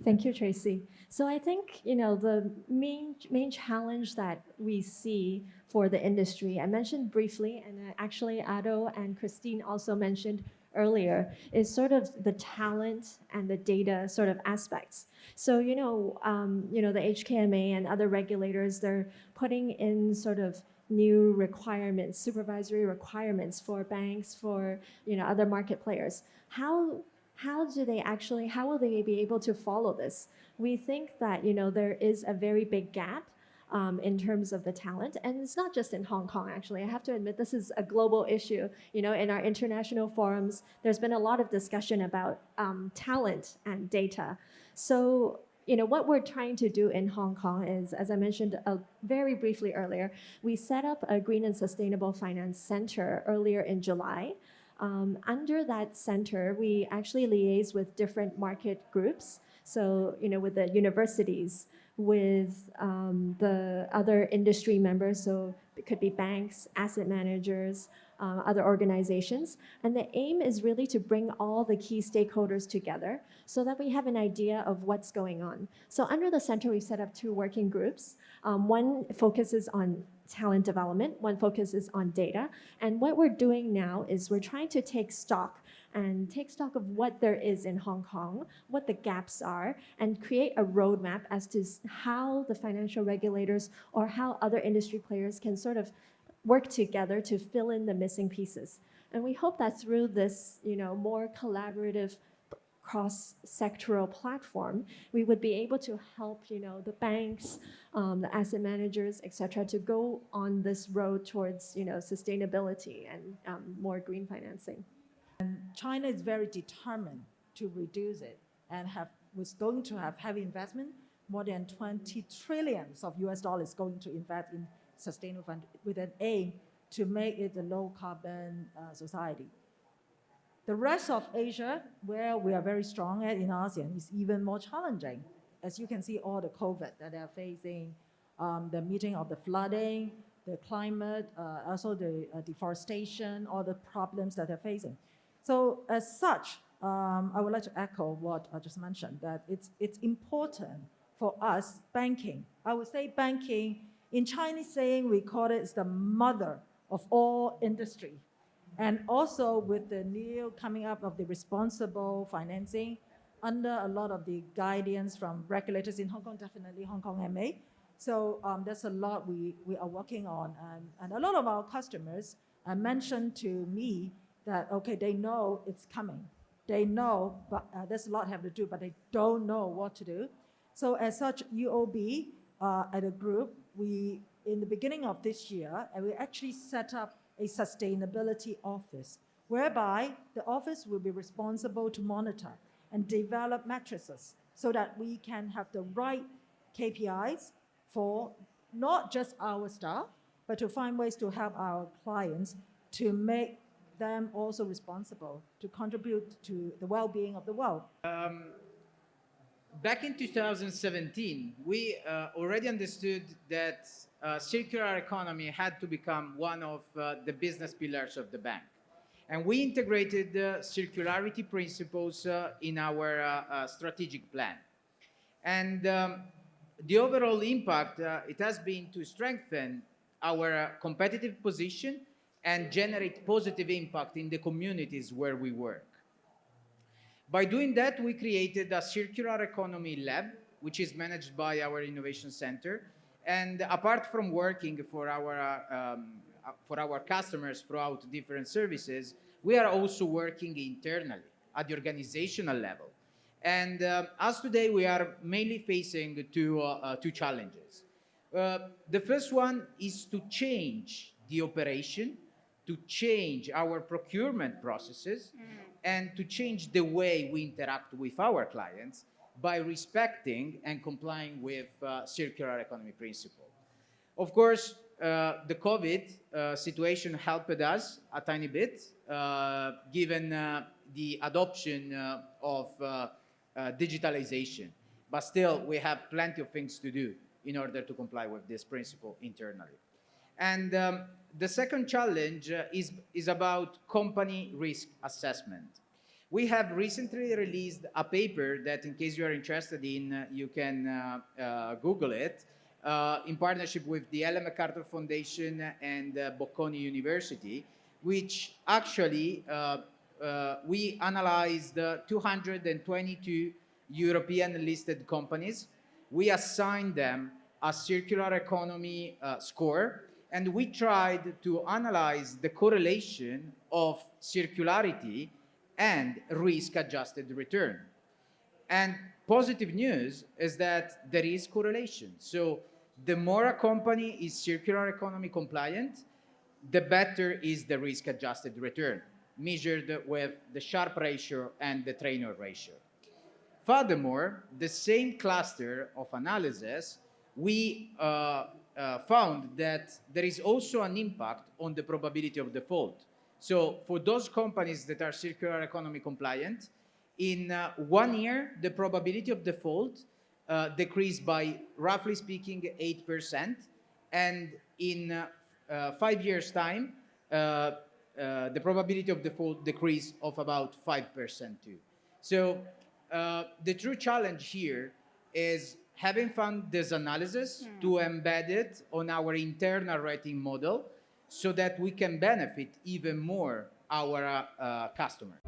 Thank you, Tracy. So I think the main challenge that we see for the industry, I mentioned briefly, and actually Ado and Christine also mentioned earlier, is sort of the talent and the data sort of aspects. So the HKMA and other regulators, they're putting in sort of new requirements, supervisory requirements for banks, for other market players. How will they be able to follow this? We think that there is a very big gap in terms of the talent, and it's not just in Hong Kong. Actually, I have to admit this is a global issue. In our international forums, there's been a lot of discussion about talent and data. So what we're trying to do in Hong Kong is, as I mentioned very briefly earlier, we set up a Green and Sustainable Finance Center earlier in July. Under that center, we actually liaise with different market groups. So, with the universities, with the other industry members. So it could be banks, asset managers, other organizations. And the aim is really to bring all the key stakeholders together so that we have an idea of what's going on. So under the center, we've set up two working groups. One focuses on talent development, one focuses on data. And what we're doing now is we're trying to take stock of what there is in Hong Kong, what the gaps are, and create a roadmap as to how the financial regulators or how other industry players can sort of work together to fill in the missing pieces. And we hope that through this, more collaborative cross-sectoral platform, we would be able to help, the banks, the asset managers, et cetera, to go on this road towards, sustainability and more green financing. China is very determined to reduce it and was going to have heavy investment, more than 20 trillions of US dollars going to invest in sustainable fund with an aim to make it a low carbon society. The rest of Asia, where we are very strong at in ASEAN, is even more challenging. As you can see, all the COVID that they are facing, the meeting of the flooding, the climate, also the deforestation, all the problems that they're facing. So as such, I would like to echo what I just mentioned, that it's important for us, banking. I would say banking, in Chinese saying, we call it the mother of all industry. And also with the new coming up of the responsible financing, under a lot of the guidance from regulators in Hong Kong, definitely Hong Kong MA. So there's a lot we are working on. And a lot of our customers mentioned to me that, okay, they know it's coming. They know, but there's a lot have to do, but they don't know what to do. So as such, UOB, at a group, in the beginning of this year, and we actually set up a sustainability office, whereby the office will be responsible to monitor and develop matrices so that we can have the right KPIs for not just our staff, but to find ways to help our clients to make them also responsible to contribute to the well-being of the world. Back in 2017, we already understood that circular economy had to become one of the business pillars of the bank. And we integrated circularity principles in our strategic plan. And the overall impact, it has been to strengthen our competitive position and generate positive impact in the communities where we work. By doing that, we created a circular economy lab, which is managed by our innovation center. And apart from working for our customers throughout different services, we are also working internally at the organizational level. And as today, we are mainly facing two challenges. The first one is to change the operation, to change our procurement processes, and to change the way we interact with our clients by respecting and complying with circular economy principle. Of course, the COVID situation helped us a tiny bit, given the adoption of digitalization. But still, we have plenty of things to do in order to comply with this principle internally. And the second challenge is about company risk assessment. We have recently released a paper that, in case you are interested in, you can Google it, in partnership with the Ellen MacArthur Foundation and Bocconi University, which actually we analyzed 222 European listed companies. We assigned them a circular economy score, and we tried to analyze the correlation of circularity and risk-adjusted return. And positive news is that there is correlation. So the more a company is circular economy compliant, the better is the risk-adjusted return, measured with the Sharpe ratio and the Trainor ratio. Furthermore, the same cluster of analysis, we found that there is also an impact on the probability of default. So for those companies that are circular economy compliant, in 1 year, the probability of default decreased by, roughly speaking, 8%. And in 5 years' time, the probability of default decreased of about 5% too. So the true challenge here is having found this analysis to embed it on our internal rating model so that we can benefit even more our customer.